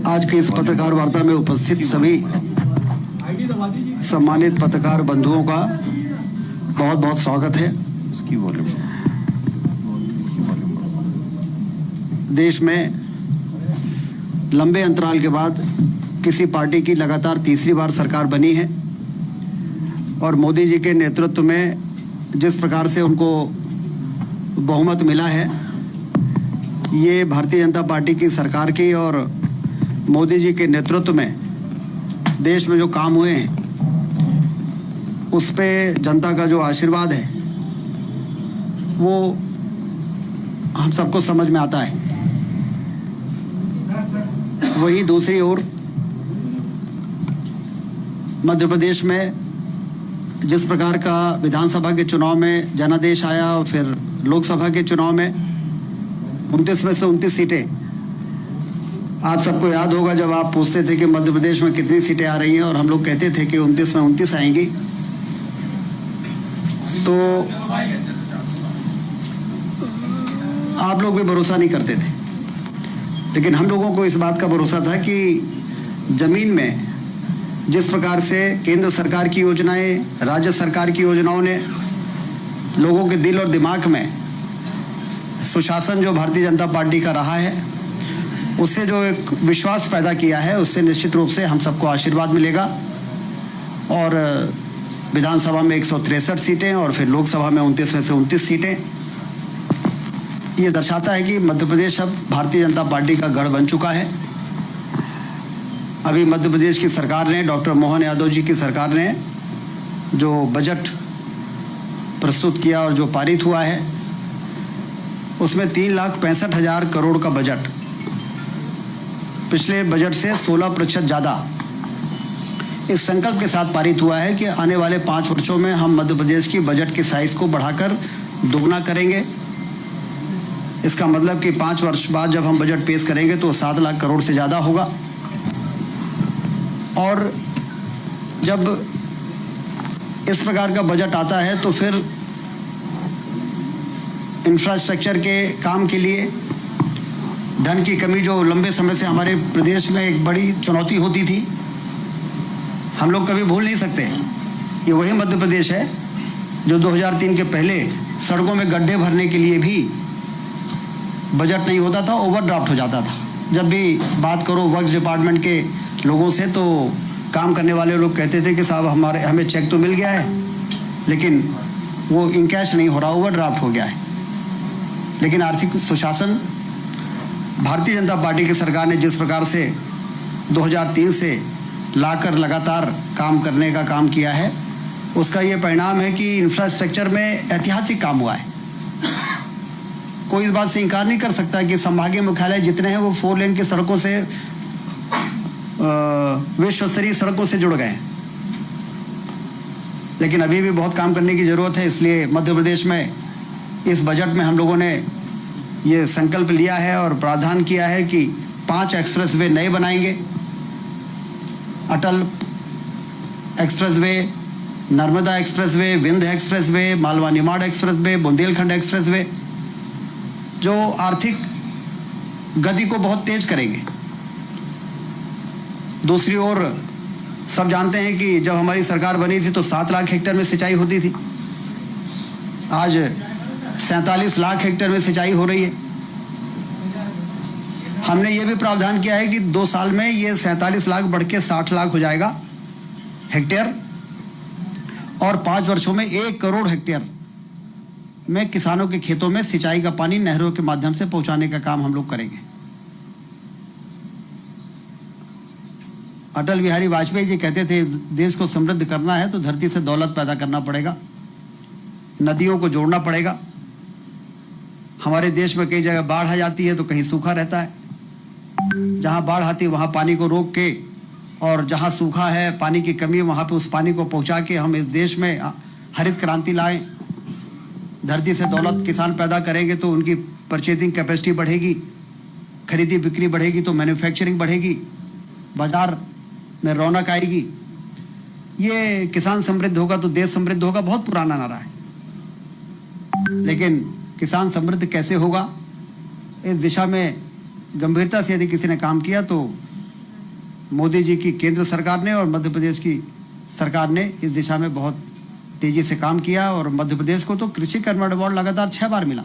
आज की इस पत्रकार वार्ता में उपस्थित सभी सम्मानित पत्रकार बंधुओं का बहुत बहुत स्वागत है। देश में लंबे अंतराल के बाद किसी पार्टी की लगातार तीसरी बार सरकार बनी है और मोदी जी के नेतृत्व में जिस प्रकार से उनको बहुमत मिला है, ये भारतीय जनता पार्टी की सरकार की और मोदी जी के नेतृत्व में देश में जो काम हुए हैं उस पे जनता का जो आशीर्वाद है वो हम सबको समझ में आता है। वहीं दूसरी ओर मध्य प्रदेश में जिस प्रकार का विधानसभा के चुनाव में जनादेश आया और फिर लोकसभा के चुनाव में 29 में से 29 सीटें, आप सबको याद होगा जब आप पूछते थे कि मध्य प्रदेश में कितनी सीटें आ रही हैं और हम लोग कहते थे कि 29 में 29 आएंगी, तो आप लोग भी भरोसा नहीं करते थे। लेकिन हम लोगों को इस बात का भरोसा था कि जमीन में जिस प्रकार से केंद्र सरकार की योजनाएं, राज्य सरकार की योजनाओं ने लोगों के दिल और दिमाग में सुशासन जो भारतीय जनता पार्टी का रहा है उससे जो एक विश्वास पैदा किया है, उससे निश्चित रूप से हम सबको आशीर्वाद मिलेगा। और विधानसभा में 163 सीटें और फिर लोकसभा में 29 में से 29 सीटें, ये दर्शाता है कि मध्य प्रदेश अब भारतीय जनता पार्टी का गढ़ बन चुका है। अभी मध्य प्रदेश की सरकार ने, डॉक्टर मोहन यादव जी की सरकार ने जो बजट प्रस्तुत किया और जो पारित हुआ है उसमें 3,65,000 करोड़ का बजट पिछले बजट से 16% ज़्यादा इस संकल्प के साथ पारित हुआ है कि आने वाले 5 वर्षों में हम मध्य प्रदेश की बजट की साइज को बढ़ाकर दोगुना करेंगे। इसका मतलब कि 5 वर्ष बाद जब हम बजट पेश करेंगे तो 7 लाख करोड़ से ज़्यादा होगा। और जब इस प्रकार का बजट आता है तो फिर इंफ्रास्ट्रक्चर के काम के लिए धन की कमी जो लंबे समय से हमारे प्रदेश में एक बड़ी चुनौती होती थी, हम लोग कभी भूल नहीं सकते। ये वही मध्य प्रदेश है जो 2003 के पहले सड़कों में गड्ढे भरने के लिए भी बजट नहीं होता था, ओवरड्राफ्ट हो जाता था। जब भी बात करो वर्क्स डिपार्टमेंट के लोगों से तो काम करने वाले लोग कहते थे कि साहब हमें चेक तो मिल गया है लेकिन वो इन कैश नहीं हो रहा, ओवरड्राफ्ट हो गया है। लेकिन आर्थिक सुशासन भारतीय जनता पार्टी की सरकार ने जिस प्रकार से 2003 से लाकर लगातार काम करने का काम किया है, उसका ये परिणाम है कि इंफ्रास्ट्रक्चर में ऐतिहासिक काम हुआ है। कोई इस बात से इनकार नहीं कर सकता कि संभागीय मुख्यालय जितने हैं वो 4 लेन की सड़कों से, विश्व स्तरीय सड़कों से जुड़ गए। लेकिन अभी भी बहुत काम करने की जरूरत है। इसलिए मध्य प्रदेश में इस बजट में हम लोगों ने ये संकल्प लिया है और प्रावधान किया है कि 5 एक्सप्रेसवे नए बनाएंगे। Atal expressway, Narmada expressway, Vindhya expressway, Malwa Nimar expressway, Bundelkhand expressway, जो आर्थिक गति को बहुत तेज करेंगे। दूसरी ओर सब जानते हैं कि जब हमारी सरकार बनी थी तो 7 लाख हेक्टेयर में सिंचाई होती थी, आज 47 लाख हेक्टेयर में सिंचाई हो रही है। हमने ये भी प्रावधान किया है कि 2 साल में ये 47 लाख बढ़ के 60 लाख हो जाएगा हेक्टेयर और 5 वर्षों में 1 करोड़ हेक्टेयर में किसानों के खेतों में सिंचाई का पानी नहरों के माध्यम से पहुंचाने का काम हम लोग करेंगे। अटल बिहारी वाजपेयी जी कहते थे देश को समृद्ध करना है तो धरती से दौलत पैदा करना पड़ेगा, नदियों को जोड़ना पड़ेगा। हमारे देश में कई जगह बाढ़ आ जाती है तो कहीं सूखा रहता है। जहां बाढ़ आती है वहां पानी को रोक के और जहां सूखा है, पानी की कमी है, वहां पे उस पानी को पहुंचा के हम इस देश में हरित क्रांति लाएं। धरती से दौलत किसान पैदा करेंगे तो उनकी परचेजिंग कैपेसिटी बढ़ेगी, खरीदी बिक्री बढ़ेगी तो मैन्युफैक्चरिंग बढ़ेगी, बाजार में रौनक आएगी। ये किसान समृद्ध होगा तो देश समृद्ध होगा, बहुत पुराना नारा है। लेकिन किसान समृद्ध कैसे होगा, इस दिशा में गंभीरता से यदि किसी ने काम किया तो मोदी जी की केंद्र सरकार ने और मध्य प्रदेश की सरकार ने इस दिशा में बहुत तेजी से काम किया और मध्य प्रदेश को तो कृषि कर्मण अवार्ड लगातार 6 बार मिला।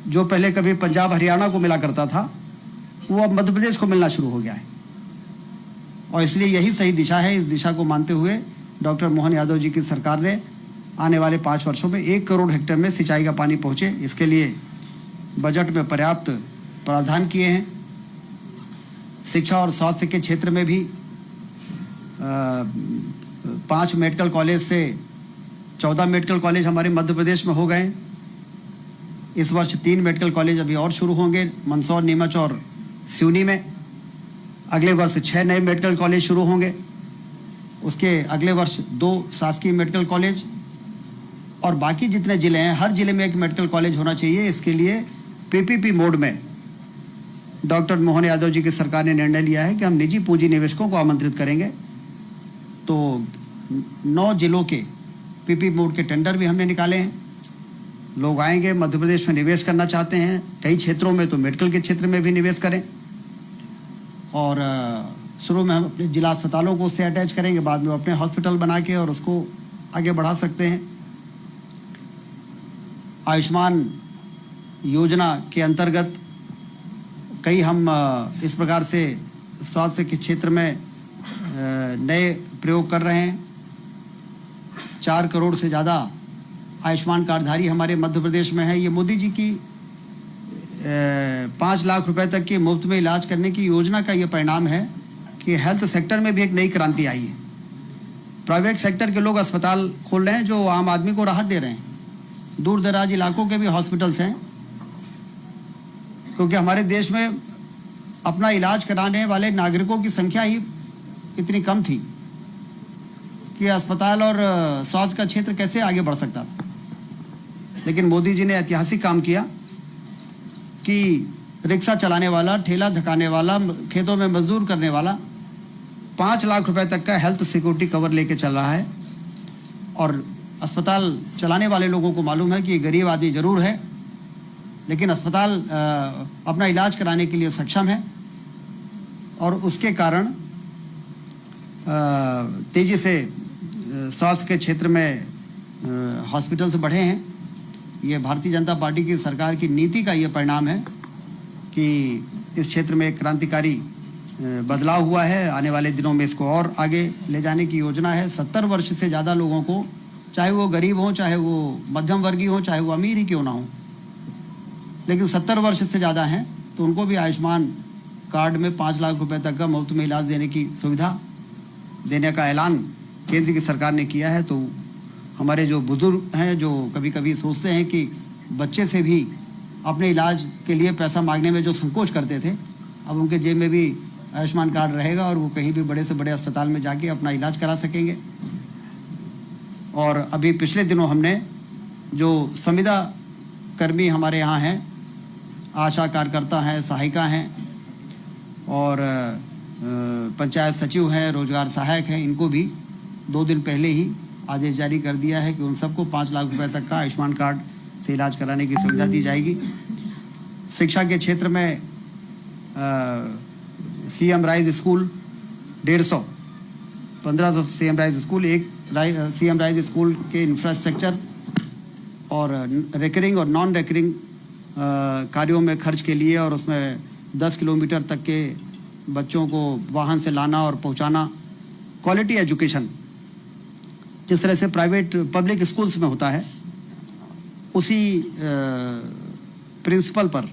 जो पहले कभी पंजाब हरियाणा को मिला करता था वो अब मध्य प्रदेश को मिलना शुरू हो गया है और इसलिए यही सही दिशा है। इस दिशा को मानते हुए डॉक्टर मोहन यादव जी की सरकार ने आने वाले 5 वर्षों में 1 करोड़ हेक्टेयर में सिंचाई का पानी पहुंचे, इसके लिए बजट में पर्याप्त प्रावधान किए हैं। शिक्षा और स्वास्थ्य के क्षेत्र में भी 5 मेडिकल कॉलेज से 14 मेडिकल कॉलेज हमारे मध्य प्रदेश में हो गए। इस वर्ष 3 मेडिकल कॉलेज अभी और शुरू होंगे, मंदसौर, नीमच और सिवनी में। अगले वर्ष 6 नए मेडिकल कॉलेज शुरू होंगे। उसके अगले वर्ष 2 शासकीय मेडिकल कॉलेज और बाकी जितने ज़िले हैं हर ज़िले में 1 मेडिकल कॉलेज होना चाहिए। इसके लिए पीपीपी मोड में डॉक्टर मोहन यादव जी की सरकार ने निर्णय लिया है कि हम निजी पूंजी निवेशकों को आमंत्रित करेंगे। तो 9 जिलों के पीपीपी मोड के टेंडर भी हमने निकाले हैं। लोग आएंगे, मध्य प्रदेश में निवेश करना चाहते हैं कई क्षेत्रों में, तो मेडिकल के क्षेत्र में भी निवेश करें और शुरू में हम अपने जिला अस्पतालों को उससे अटैच करेंगे, बाद में अपने हॉस्पिटल बना के और उसको आगे बढ़ा सकते हैं। आयुष्मान योजना के अंतर्गत कई हम इस प्रकार से स्वास्थ्य के क्षेत्र में नए प्रयोग कर रहे हैं। 4 करोड़ से ज़्यादा आयुष्मान कार्डधारी हमारे मध्य प्रदेश में है। ये मोदी जी की 5 लाख रुपए तक के मुफ्त में इलाज करने की योजना का ये परिणाम है कि हेल्थ सेक्टर में भी एक नई क्रांति आई है। प्राइवेट सेक्टर के लोग अस्पताल खोल रहे हैं जो आम आदमी को राहत दे रहे हैं। दूर दराज इलाकों के भी हॉस्पिटल्स हैं, क्योंकि हमारे देश में अपना इलाज कराने वाले नागरिकों की संख्या ही इतनी कम थी कि अस्पताल और स्वास्थ्य का क्षेत्र कैसे आगे बढ़ सकता था। लेकिन मोदी जी ने ऐतिहासिक काम किया कि रिक्शा चलाने वाला, ठेला धकाने वाला, खेतों में मजदूर करने वाला 5 लाख रुपए तक का हेल्थ सिक्योरिटी कवर लेके चल रहा है। और अस्पताल चलाने वाले लोगों को मालूम है कि गरीब आदमी जरूर है, लेकिन अस्पताल अपना इलाज कराने के लिए सक्षम है और उसके कारण तेज़ी से स्वास्थ्य के क्षेत्र में हॉस्पिटल्स बढ़े हैं। ये भारतीय जनता पार्टी की सरकार की नीति का ये परिणाम है कि इस क्षेत्र में एक क्रांतिकारी बदलाव हुआ है। आने वाले दिनों में इसको और आगे ले जाने की योजना है। 70 वर्ष से ज़्यादा लोगों को, चाहे वो गरीब हों, चाहे वो मध्यम वर्गीय हों, चाहे वो अमीर ही क्यों ना हो, लेकिन 70 वर्ष से ज़्यादा हैं तो उनको भी आयुष्मान कार्ड में 5 लाख रुपए तक का मुफ्त में इलाज देने की सुविधा देने का ऐलान केंद्र की सरकार ने किया है। तो हमारे जो बुजुर्ग हैं, जो कभी कभी सोचते हैं कि बच्चे से भी अपने इलाज के लिए पैसा मांगने में जो संकोच करते थे, अब उनके जेब में भी आयुष्मान कार्ड रहेगा और वो कहीं भी बड़े से बड़े अस्पताल में जाके अपना इलाज करा सकेंगे। और अभी पिछले दिनों हमने जो संविदा कर्मी हमारे यहाँ हैं, आशा कार्यकर्ता हैं, सहायिका हैं और पंचायत सचिव हैं, रोजगार सहायक हैं, इनको भी 2 दिन पहले ही आदेश जारी कर दिया है कि उन सबको 5 लाख रुपए तक का आयुष्मान कार्ड से इलाज कराने की सुविधा दी जाएगी। शिक्षा के क्षेत्र में CM rise school 150, 1500 CM rise school, एक सीएम राइज स्कूल के इंफ्रास्ट्रक्चर और रिकरिंग और नॉन रिकरिंग कार्यों में खर्च के लिए, और उसमें 10 किलोमीटर तक के बच्चों को वाहन से लाना और पहुंचाना, क्वालिटी एजुकेशन जिस तरह से प्राइवेट पब्लिक स्कूल्स में होता है, उसी प्रिंसिपल पर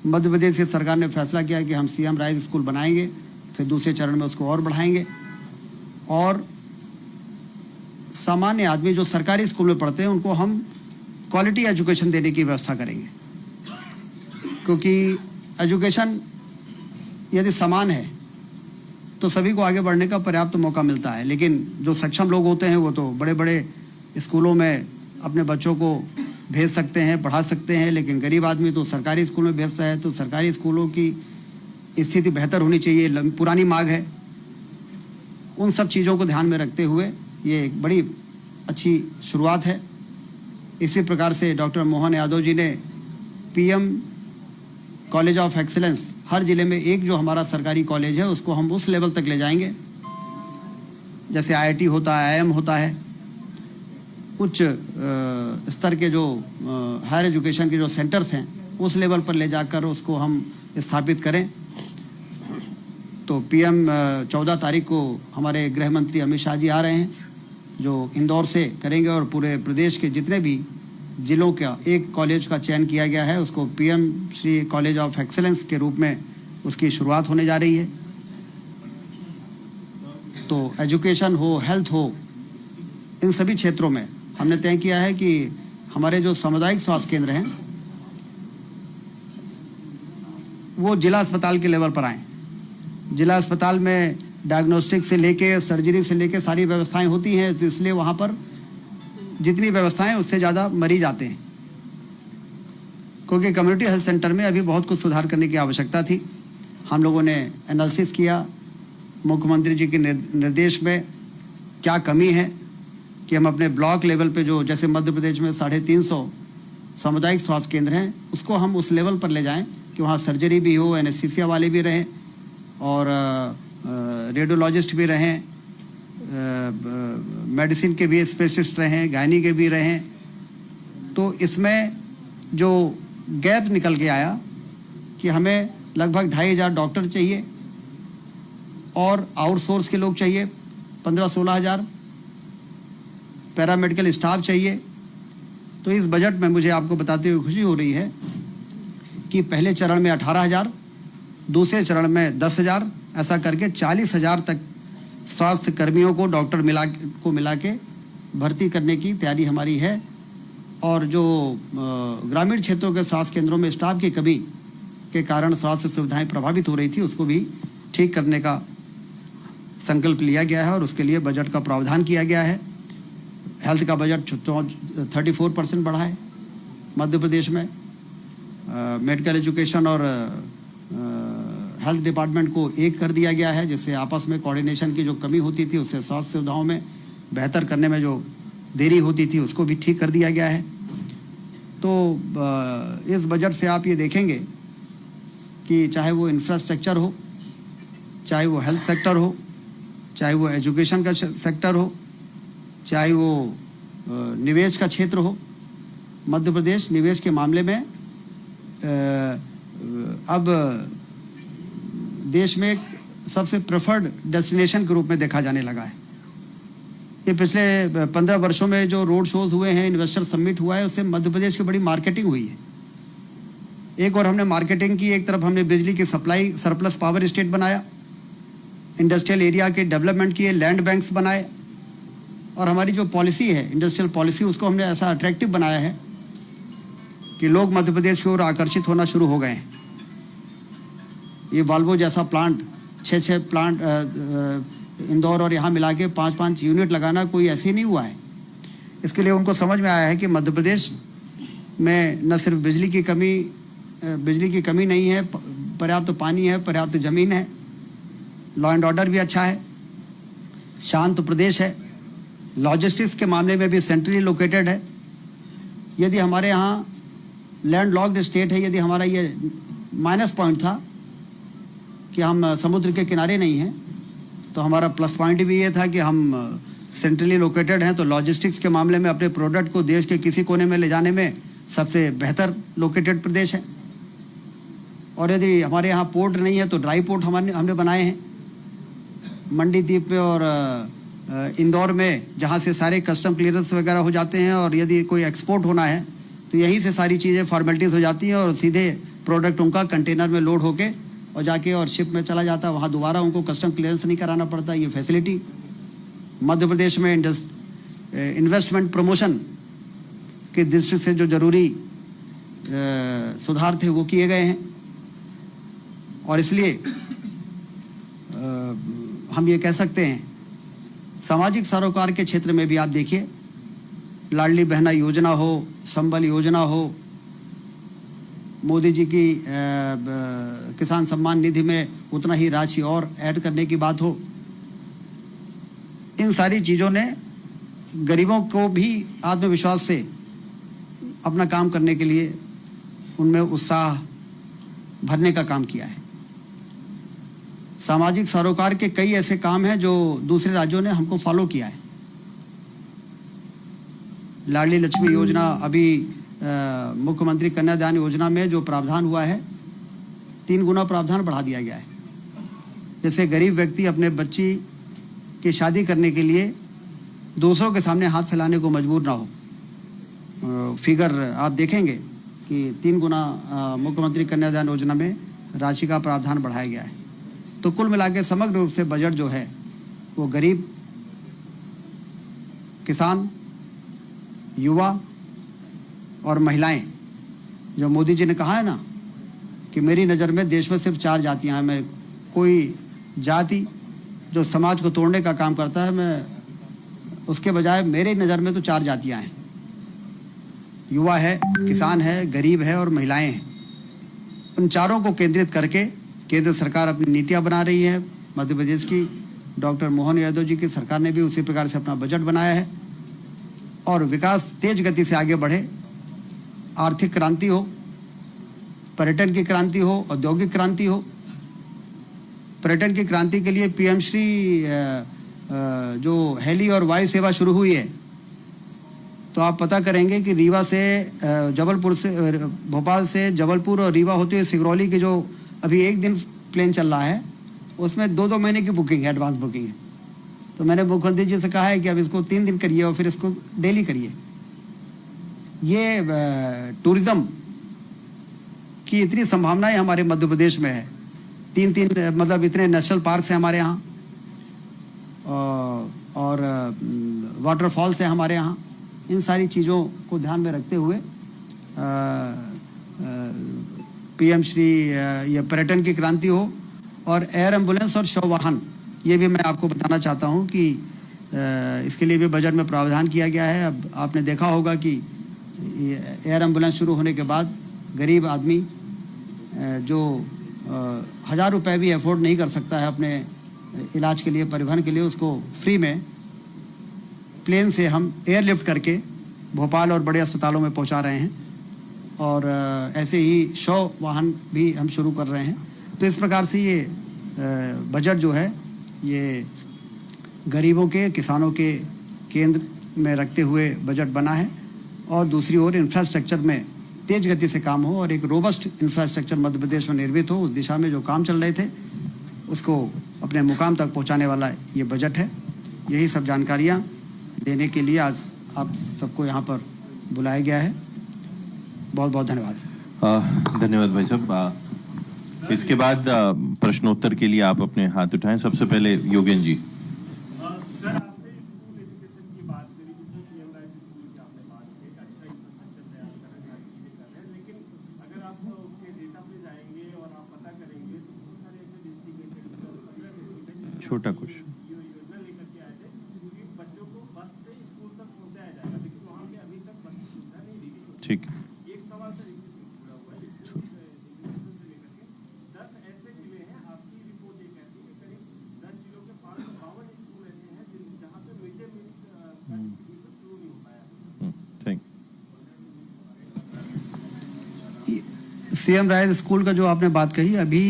मध्य प्रदेश की सरकार ने फैसला किया कि हम सीएम राइज स्कूल बनाएंगे, फिर दूसरे चरण में उसको और बढ़ाएंगे और सामान्य आदमी जो सरकारी स्कूल में पढ़ते हैं उनको हम क्वालिटी एजुकेशन देने की व्यवस्था करेंगे। क्योंकि एजुकेशन यदि समान है तो सभी को आगे बढ़ने का पर्याप्त मौका मिलता है। लेकिन जो सक्षम लोग होते हैं वो तो बड़े बड़े स्कूलों में अपने बच्चों को भेज सकते हैं, पढ़ा सकते हैं, लेकिन गरीब आदमी तो सरकारी स्कूल में भेजता है। तो सरकारी स्कूलों की स्थिति बेहतर होनी चाहिए, पुरानी मांग है। उन सब चीज़ों को ध्यान में रखते हुए ये एक बड़ी अच्छी शुरुआत है। इसी प्रकार से डॉक्टर मोहन यादव जी ने पीएम कॉलेज ऑफ एक्सीलेंस हर ज़िले में एक जो हमारा सरकारी कॉलेज है उसको हम उस लेवल तक ले जाएंगे जैसे IIT होता है, IIM होता है, उच्च स्तर के जो हायर एजुकेशन के जो सेंटर्स हैं उस लेवल पर ले जाकर उसको हम स्थापित करें। तो PM 14 तारीख को हमारे गृह मंत्री अमित शाह जी आ रहे हैं जो इंदौर से करेंगे और पूरे प्रदेश के जितने भी जिलों का एक कॉलेज का चयन किया गया है उसको PM Shri college of excellence के रूप में उसकी शुरुआत होने जा रही है। तो एजुकेशन हो, हेल्थ हो, इन सभी क्षेत्रों में हमने तय किया है कि हमारे जो सामुदायिक स्वास्थ्य केंद्र हैं वो जिला अस्पताल के लेवल पर आएँ। जिला अस्पताल में डायग्नोस्टिक से लेके सर्जरी से लेके सारी व्यवस्थाएं होती हैं, तो इसलिए वहाँ पर जितनी व्यवस्थाएं उससे ज़्यादा मरीज आते हैं, क्योंकि कम्युनिटी हेल्थ सेंटर में अभी बहुत कुछ सुधार करने की आवश्यकता थी। हम लोगों ने एनालिसिस किया मुख्यमंत्री जी के निर्देश में क्या कमी है कि हम अपने ब्लॉक लेवल पे जो जैसे मध्य प्रदेश में 350 सामुदायिक स्वास्थ्य केंद्र हैं उसको हम उस लेवल पर ले जाएं कि वहाँ सर्जरी भी हो, एनेस्थीसिया वाले भी रहें और रेडियोलॉजिस्ट भी रहें, मेडिसिन के भी स्पेशलिस्ट रहें, गायनी के भी रहें। तो इसमें जो गैप निकल के आया कि हमें लगभग 2500 डॉक्टर चाहिए और आउटसोर्स के लोग चाहिए 15-16 हज़ार, पैरामेडिकल स्टाफ चाहिए। तो इस बजट में मुझे आपको बताते हुए खुशी हो रही है कि पहले चरण में 18,000, दूसरे चरण में 10,000, ऐसा करके 40,000 तक स्वास्थ्य कर्मियों को डॉक्टर मिला के भर्ती करने की तैयारी हमारी है। और जो ग्रामीण क्षेत्रों के स्वास्थ्य केंद्रों में स्टाफ की कमी के कारण स्वास्थ्य सुविधाएं प्रभावित हो रही थी उसको भी ठीक करने का संकल्प लिया गया है और उसके लिए बजट का प्रावधान किया गया है। हेल्थ का बजट 34% बढ़ा है मध्य प्रदेश में। मेडिकल एजुकेशन और हेल्थ डिपार्टमेंट को एक कर दिया गया है, जिससे आपस में कोऑर्डिनेशन की जो कमी होती थी उससे स्वास्थ्य सुविधाओं में बेहतर करने में जो देरी होती थी उसको भी ठीक कर दिया गया है। तो इस बजट से आप ये देखेंगे कि चाहे वो इंफ्रास्ट्रक्चर हो, चाहे वो हेल्थ सेक्टर हो, चाहे वो एजुकेशन का सेक्टर हो, चाहे वो निवेश का क्षेत्र हो, मध्य प्रदेश निवेश के मामले में अब देश में सबसे प्रेफर्ड डेस्टिनेशन के रूप में देखा जाने लगा है। ये पिछले 15 वर्षों में जो रोड शोज हुए हैं, इन्वेस्टर समिट हुआ है, उससे मध्य प्रदेश की बड़ी मार्केटिंग हुई है। एक और हमने मार्केटिंग की, एक तरफ हमने बिजली की सप्लाई सरप्लस पावर स्टेट बनाया, इंडस्ट्रियल एरिया के डेवलपमेंट किए, लैंड बैंक्स बनाए और हमारी जो पॉलिसी है इंडस्ट्रियल पॉलिसी उसको हमने ऐसा अट्रैक्टिव बनाया है कि लोग मध्य प्रदेश की ओर आकर्षित होना शुरू हो गए हैं। ये वाल्वो जैसा प्लांट 6 प्लांट इंदौर और यहाँ मिला के 5 यूनिट लगाना कोई ऐसे ही नहीं हुआ है। इसके लिए उनको समझ में आया है कि मध्य प्रदेश में न सिर्फ बिजली की कमी नहीं है, पर्याप्त पानी है, पर्याप्त ज़मीन है, लॉ एंड ऑर्डर भी अच्छा है, शांत प्रदेश है, लॉजिस्टिक्स के मामले में भी सेंट्रली लोकेटेड है। यदि हमारे यहाँ लैंड लॉक्ड स्टेट है, यदि हमारा ये माइनस पॉइंट था कि हम समुद्र के किनारे नहीं हैं, तो हमारा प्लस पॉइंट भी ये था कि हम सेंट्रली लोकेटेड हैं। तो लॉजिस्टिक्स के मामले में अपने प्रोडक्ट को देश के किसी कोने में ले जाने में सबसे बेहतर लोकेटेड प्रदेश है। और यदि हमारे यहाँ पोर्ट नहीं है तो ड्राई पोर्ट हमने बनाए हैं मंडी द्वीप पे और इंदौर में, जहाँ से सारे कस्टम क्लियरेंस वगैरह हो जाते हैं और यदि कोई एक्सपोर्ट होना है तो यहीं से सारी चीज़ें फॉर्मेलिटीज़ हो जाती हैं और सीधे प्रोडक्ट उनका कंटेनर में लोड होके और जाके और शिप में चला जाता है, वहाँ दोबारा उनको कस्टम क्लियरेंस नहीं कराना पड़ता। ये फैसिलिटी मध्य प्रदेश में इन्वेस्टमेंट प्रमोशन के दृष्टि से जो जरूरी सुधार थे वो किए गए हैं। और इसलिए हम ये कह सकते हैं सामाजिक सरोकार के क्षेत्र में भी आप देखिए, लाडली बहना योजना हो, संबल योजना हो, मोदी जी की किसान सम्मान निधि में उतना ही राशि और ऐड करने की बात हो, इन सारी चीज़ों ने गरीबों को भी आत्मविश्वास से अपना काम करने के लिए उनमें उत्साह भरने का काम किया है। सामाजिक सरोकार के कई ऐसे काम हैं जो दूसरे राज्यों ने हमको फॉलो किया है। लाडली लक्ष्मी योजना, अभी मुख्यमंत्री कन्यादान योजना में जो प्रावधान हुआ है 3 गुना प्रावधान बढ़ा दिया गया है। जैसे गरीब व्यक्ति अपने बच्ची की शादी करने के लिए दूसरों के सामने हाथ फैलाने को मजबूर ना हो। फिगर आप देखेंगे कि 3 गुना मुख्यमंत्री कन्यादान योजना में राशि का प्रावधान बढ़ाया गया है। तो कुल मिलाकर समग्र रूप से बजट जो है वो गरीब, किसान, युवा और महिलाएं, जो मोदी जी ने कहा है ना कि मेरी नज़र में देश में सिर्फ 4 जातियां हैं, मैं कोई जाति जो समाज को तोड़ने का काम करता है, मैं उसके बजाय मेरे नज़र में तो 4 जातियां हैं। युवा है, किसान है, गरीब है और महिलाएं हैं। उन चारों को केंद्रित करके केंद्र सरकार अपनी नीतियां बना रही है। मध्य प्रदेश की डॉक्टर मोहन यादव जी की सरकार ने भी उसी प्रकार से अपना बजट बनाया है और विकास तेज गति से आगे बढ़े, आर्थिक क्रांति हो, पर्यटन की क्रांति हो, औद्योगिक क्रांति हो। पर्यटन की क्रांति के लिए पीएम श्री जो हेली और वायु सेवा शुरू हुई है, तो आप पता करेंगे कि रीवा से जबलपुर से, भोपाल से जबलपुर और रीवा होते हुए सिंगरौली की जो अभी 1 दिन प्लेन चल रहा है, उसमें 2-2 महीने की बुकिंग है, एडवांस बुकिंग है। तो मैंने मुख्यमंत्री जी से कहा है कि अब इसको 3 दिन करिए और फिर इसको डेली करिए। ये टूरिज़्म की इतनी संभावनाएं हमारे मध्य प्रदेश में है। 3 मतलब इतने नेशनल पार्क हैं हमारे यहाँ और वाटरफॉल्स हैं हमारे यहाँ। इन सारी चीज़ों को ध्यान में रखते हुए पीएम श्री ये पर्यटन की क्रांति हो और एयर एम्बुलेंस और शव वाहन, ये भी मैं आपको बताना चाहता हूँ कि इसके लिए भी बजट में प्रावधान किया गया है। अब आपने देखा होगा कि एयर एम्बुलेंस शुरू होने के बाद गरीब आदमी जो 1000 रुपये भी अफोर्ड नहीं कर सकता है अपने इलाज के लिए, परिवहन के लिए, उसको फ्री में प्लेन से हम एयरलिफ्ट करके भोपाल और बड़े अस्पतालों में पहुंचा रहे हैं और ऐसे ही शव वाहन भी हम शुरू कर रहे हैं। तो इस प्रकार से ये बजट जो है ये गरीबों के, किसानों के केंद्र में रखते हुए बजट बना है और दूसरी ओर इंफ्रास्ट्रक्चर में तेज गति से काम हो और एक रोबस्ट इंफ्रास्ट्रक्चर मध्य प्रदेश में निर्मित हो। उस दिशा में जो काम चल रहे थे उसको अपने मुकाम तक पहुंचाने वाला ये बजट है। यही सब जानकारियां देने के लिए आज आप सबको यहाँ पर बुलाया गया है। बहुत बहुत धन्यवाद। धन्यवाद भाई साहब। इसके बाद प्रश्नोत्तर के लिए आप अपने हाथ उठाएं। सबसे पहले योगेन जी। सर, आपने स्कूल एजुकेशन की बात करी, जिसमें सीएम राय स्कूल की आपने बात की, अच्छा इंफ्रास्ट्रक्चर तैयार कर रहे हैं, सारी चीजें कर रहे हैं, लेकिन अगर आप उसके डेटा पे जाएंगे और आप पता करेंगे तो बहुत सारे ऐसे डिस्ट्रिक्ट छोटा क्वेश्चन योजना लेकर के आए थे कि बच्चों को बस से स्कूल तक पहुंचाया जाएगा, लेकिन वहाँ पे अभी तक बस की सुविधा नहीं दी गई। ठीक। एक सवाल सर पूरा हुआ है, से लेकर के 10 ऐसे जिले हैं, आपकी रिपोर्ट ये कहती है कि करीब 10 जिलों के 552 स्कूल ऐसे हैं जहाँ पे मिड डे मील शुरू नहीं हो पाया। थैंक। सीएम राय स्कूल का जो आपने बात कही, अभी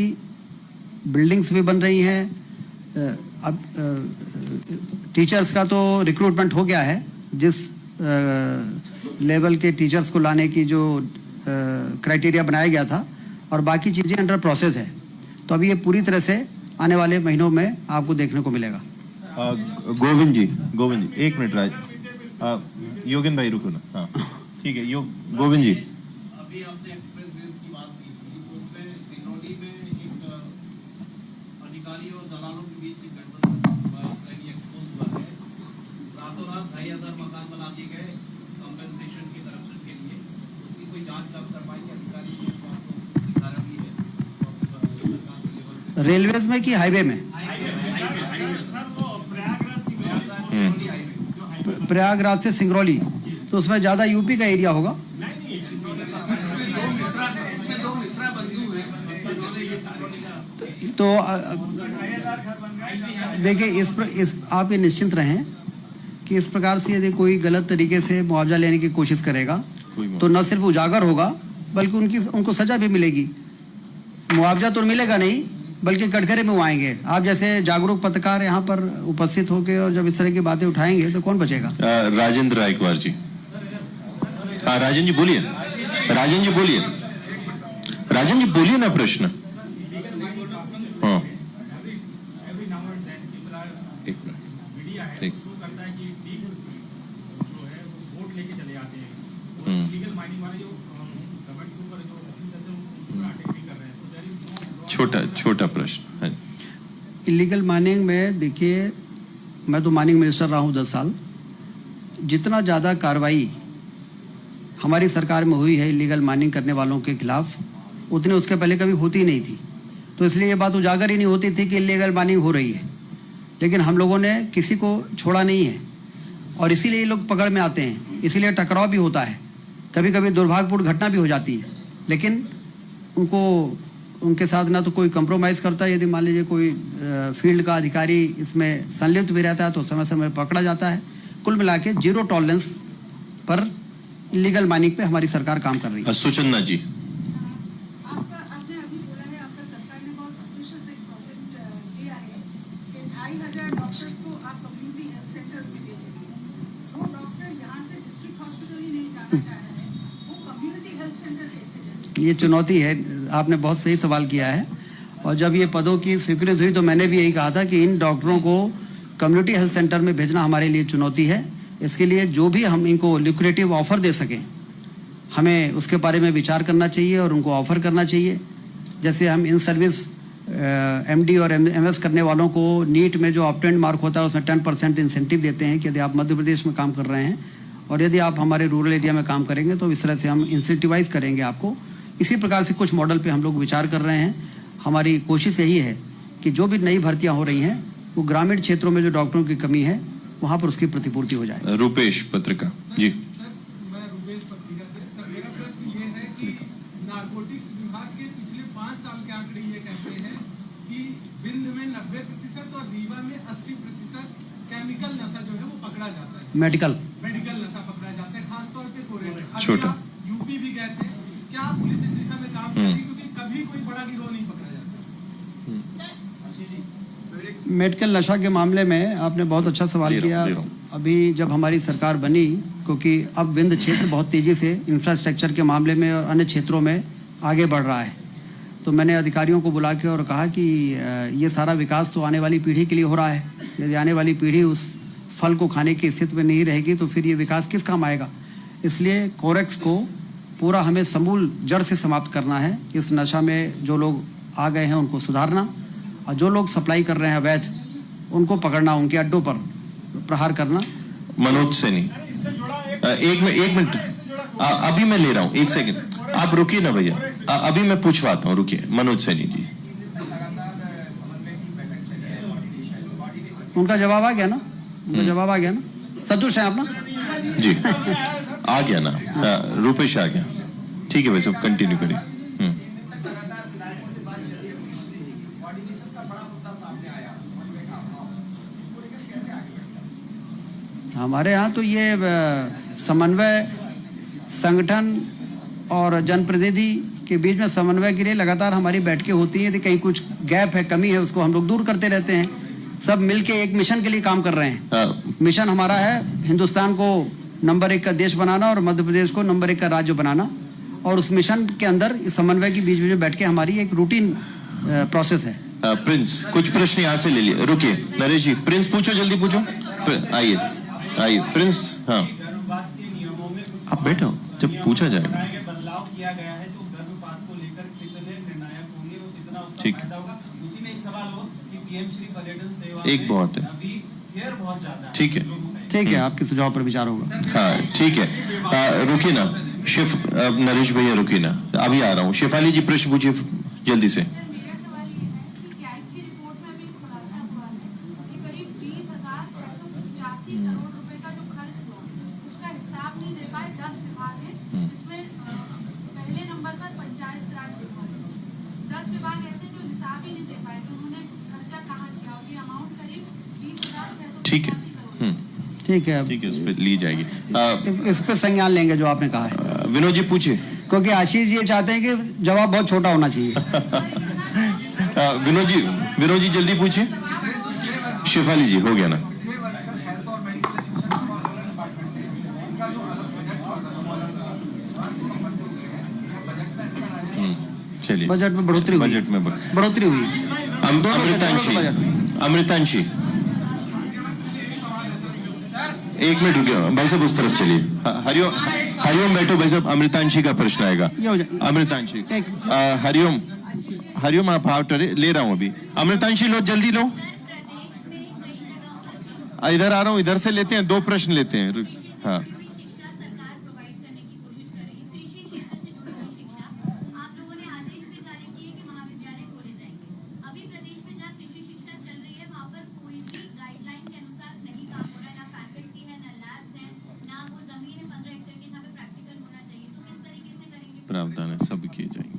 बिल्डिंग्स भी बन रही हैं। अब टीचर्स का तो रिक्रूटमेंट हो गया है, जिस लेवल के टीचर्स को लाने की जो क्राइटेरिया बनाया गया था, और बाकी चीज़ें अंडर प्रोसेस है। तो अभी ये पूरी तरह से आने वाले महीनों में आपको देखने को मिलेगा। गोविंद जी, एक मिनट राज। योगेन भाई रुको ना। हाँ ठीक है, गोविंद जी। अभी आपने एक्सप्रेस वेज की बात की थी, उसमें सिंगरौली में एक अधिकारी और दलालों के बीच एक गठबंधन एक्सपोज हुआ है। रातों रात 2500 मकान बना दिए गए कंपनसेशन की तरफ के लिए। उसकी कोई जांच आप कर पाएंगे अधिकारी? रेलवेज में कि हाईवे में? प्रयागराज से सिंगरौली, तो उसमें ज़्यादा यूपी का एरिया होगा। तो देखिए, आप ये निश्चिंत रहें कि इस प्रकार से यदि कोई गलत तरीके से मुआवजा लेने की कोशिश करेगा तो न सिर्फ उजागर होगा बल्कि उनको सजा भी मिलेगी। मुआवजा तो मिलेगा नहीं, बल्कि कटघरे में वो आएंगे। आप जैसे जागरूक पत्रकार यहाँ पर उपस्थित होकर और जब इस तरह की बातें उठाएंगे तो कौन बचेगा? राजेंद्र रायकवार जी। हाँ राजन जी बोलिए, राजन जी बोलिए, राजन जी बोलिए ना प्रश्न। हाँ एक मिनट, एक करता है कि डील जो है वो वोट लेके चले जाते हैं, लीगल माइनिंग वाले जो गवर्नमेंट के ऊपर जो ऑफिसर्स हैं उन पर अटैक भी कर रहे हैं, तो देयर इज नो छोटा प्रश्न है। इलीगल माइनिंग में देखिए, मैं तो माइनिंग मिनिस्टर रहा हूँ 10 साल। जितना ज़्यादा कार्रवाई हमारी सरकार में हुई है इलीगल माइनिंग करने वालों के खिलाफ, उतनी उसके पहले कभी होती नहीं थी। तो इसलिए ये बात उजागर ही नहीं होती थी कि इलीगल माइनिंग हो रही है। लेकिन हम लोगों ने किसी को छोड़ा नहीं है और इसीलिए ये लोग पकड़ में आते हैं, इसीलिए टकराव भी होता है, कभी कभी दुर्भाग्यपूर्ण घटना भी हो जाती है। लेकिन उनके साथ ना तो कोई कंप्रोमाइज़ करता है। यदि मान लीजिए कोई फील्ड का अधिकारी इसमें संलिप्त भी रहता है तो समय समय पकड़ा जाता है। कुल मिला के 0 टॉलरेंस पर इलीगल माइनिंग पे हमारी सरकार काम कर रही है। सुचन्ना जी। आपने अभी बोला है आपका सरकार ने बहुत ऑफिशियल एक प्रोजेक्ट दिया है कि 2500 डॉक्टर्स को आप कम्युनिटी हेल्थ सेंटर्स में भेजेंगे। जो डॉक्टर यहाँ से डिस्ट्रिक्ट हॉस्पिटल ही नहीं जाना चाह रहे हैं वो कम्युनिटी हेल्थ सेंटर कैसे जाएंगे? ये चुनौती है, आपने बहुत सही सवाल किया है। और जब ये पदों की स्वीकृति हुई तो मैंने भी यही कहा था कि इन डॉक्टरों को कम्युनिटी हेल्थ सेंटर में भेजना हमारे लिए चुनौती है। इसके लिए जो भी हम इनको ल्यूक्रेटिव ऑफर दे सकें, हमें उसके बारे में विचार करना चाहिए और उनको ऑफर करना चाहिए। जैसे हम इन सर्विस एमडी और एमएस करने वालों को नीट में जो ऑप्टेंड मार्क होता है उसमें 10% इंसेंटिव देते हैं कि यदि आप मध्य प्रदेश में काम कर रहे हैं और यदि आप हमारे रूरल एरिया में काम करेंगे तो इस तरह से हम इंसेंटिवाइज करेंगे आपको। इसी प्रकार से कुछ मॉडल पे हम लोग विचार कर रहे हैं। हमारी कोशिश यही है कि जो भी नई भर्तियां हो रही हैं वो ग्रामीण क्षेत्रों में जो डॉक्टरों की कमी है वहाँ पर उसकी प्रतिपूर्ति हो जाए। रूपेश पत्रिका जी। मैं रुपेश पत्रिका से सर, मेरा प्रश्न ये है कि नारकोटिक्स विभाग के पिछले 5 साल के आंकड़े ये कहते हैं कि विंध्य में 90% और रीवा में 80% केमिकल नशा जो है वो पकड़ा जाता है। मेडिकल नशा पकड़ा जाता है, खासतौर पे कोरेगा। छोटा। यूपी भी गए थे, क्या पुलिस इस दिशा में काम कर रही है? क्योंकि कभी कोई बड़ा गिरोह नहीं पकड़ा जाता। मेडिकल नशा के मामले में आपने बहुत अच्छा सवाल किया। अभी जब हमारी सरकार बनी, क्योंकि अब विंध्य क्षेत्र बहुत तेज़ी से इंफ्रास्ट्रक्चर के मामले में और अन्य क्षेत्रों में आगे बढ़ रहा है, तो मैंने अधिकारियों को बुला के और कहा कि ये सारा विकास तो आने वाली पीढ़ी के लिए हो रहा है। यदि आने वाली पीढ़ी उस फल को खाने की स्थिति में नहीं रहेगी तो फिर ये विकास किस काम आएगा। इसलिए कोरेक्स को पूरा हमें समूल जड़ से समाप्त करना है। इस नशा में जो लोग आ गए हैं उनको सुधारना और जो लोग सप्लाई कर रहे हैं अवैध उनको पकड़ना, उनके अड्डों पर प्रहार करना। मनोज सैनी। एक मिनट अभी मैं ले रहा हूँ, 1 सेकंड आप रुकिए ना भैया, अभी मैं पूछवाता हूँ, रुकिए। मनोज सैनी जी। उनका जवाब आ गया ना, संतुष्ट है आप ना? जी आ गया ना, रूपेश आ गया। ठीक है भाई साहब, कंटिन्यू करिए। हमारे यहाँ तो ये समन्वय संगठन और जनप्रतिनिधि के बीच में समन्वय के लिए लगातार हमारी बैठकें होती हैं। यदि कहीं कुछ गैप है, कमी है, उसको हम लोग दूर करते रहते हैं। सब मिलके एक मिशन के लिए काम कर रहे हैं। मिशन हमारा है हिंदुस्तान को नंबर 1 का देश बनाना और मध्य प्रदेश को नंबर 1 का राज्य बनाना। और उस मिशन के अंदर समन्वय के बीच में बैठ के हमारी एक रूटीन प्रोसेस है। प्रिंस कुछ प्रश्न यहाँ से ले लिए, रुकिए नरेश जी। प्रिंस पूछो, जल्दी पूछो, आइए प्रिंस। हाँ आप बैठो, जब पूछा जाएगा। बदलाव किया गया है जो गर्भपात को लेकर कितने निर्णायक होंगे और कितना उसका ठीक। फायदा होगा। उसी में एक सवाल हो कि पीएम श्री पर्यटन सेवा एक बहुत है, अभी फेयर बहुत ज्यादा है। ठीक है, आपके सुझाव पर विचार होगा। हाँ ठीक है, रुकिए ना नरेश भैया, रुकिए ना, अभी आ रहा हूँ। शेफाली जी प्रश्न पूछिए जल्दी से। ठीक है, उस पर ली जाएगी। इस पे संज्ञान लेंगे जो आपने कहा है। विनोद जी पूछिए। क्योंकि आशीष जी ये चाहते हैं कि जवाब बहुत छोटा होना चाहिए। विनोद जी जल्दी पूछिए। शिफाली जी हो गया ना? हेल्थ और मेडिकल एजुकेशन का अलग डिपार्टमेंट है, उनका जो अलग बजट था बजट में चलिए, बजट में बढ़ोतरी हुई। बजट में बढ़ोतरी हुई। अमृतांशी, अमृतांशी एक मिनट रुकिए भाई साहब, उस तरफ चलिए। हरिओम, हरिओम बैठो भाई साहब, अमृतांशी का प्रश्न आएगा। ये हो जाए। अमृतांशी, हरिओम, हरिओम आप हाफ ले रहा हूं अभी। अमृतांशी लो, जल्दी लो। इधर आ रहा हूँ, इधर से लेते हैं, 2 प्रश्न लेते हैं। हाँ, शिक्षा सरकार प्रोवाइड करने की कोशिश करेगी। कृषि क्षेत्र से जुड़ी हुई शिक्षा आप लोगों ने आदेश में जारी किए कि महाविद्यालय खोले जाएंगे। अभी प्रदेश में जहाँ कृषि शिक्षा चल रही है वहाँ पर कोई भी गाइडलाइन के अनुसार नहीं काम हो रहा है, ना फैकल्टी है, ना लैब्स है, ना वो जमीन है 15 हेक्टेयर की जहाँ पे प्रैक्टिकल होना चाहिए। तो किस तरीके से करेंगे? प्रावधान है, सब किए जाएंगे।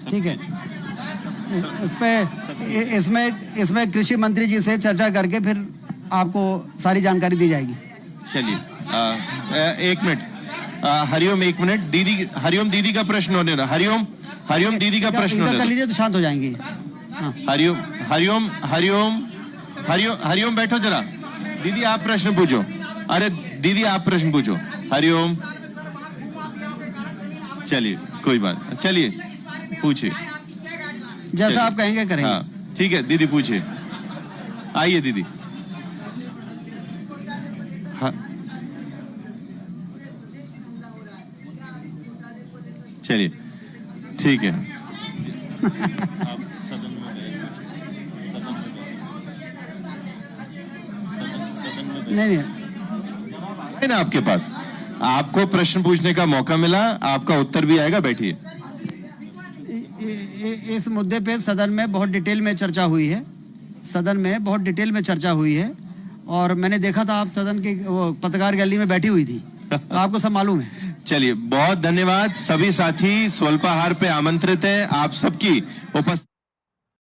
ठीक है, इसमें कृषि मंत्री जी से चर्चा करके फिर आपको सारी जानकारी दी जाएगी। चलिए, एक मिनट, हरिओम एक मिनट, दीदी, हरिओम दीदी का प्रश्न होने रहा। हरिओम, हरिओम दीदी का प्रश्न होने कर रहा। लीजिए तो शांत हो जाएंगे। हाँ। हरिओम, हरिओम, हरिओम, हरिओम, हरिओम बैठो जरा। दीदी आप प्रश्न पूछो। अरे दीदी आप प्रश्न पूछो। हरिओम, चलिए कोई बात, चलिए पूछिए। जैसा आप कहेंगे करेंगे। हाँ ठीक है, दीदी पूछिए, आइए दीदी। हाँ चलिए ठीक है। नहीं है ना आपके पास, आपको प्रश्न पूछने का मौका मिला, आपका उत्तर भी आएगा, बैठिए। इस मुद्दे पे सदन में बहुत डिटेल में चर्चा हुई है। सदन में बहुत डिटेल में चर्चा हुई है और मैंने देखा था आप सदन के वो पत्रकार गैलरी में बैठी हुई थी, तो आपको सब मालूम है। चलिए बहुत धन्यवाद। सभी साथी स्वल्पाहार पे आमंत्रित है। आप सबकी उपस्थिति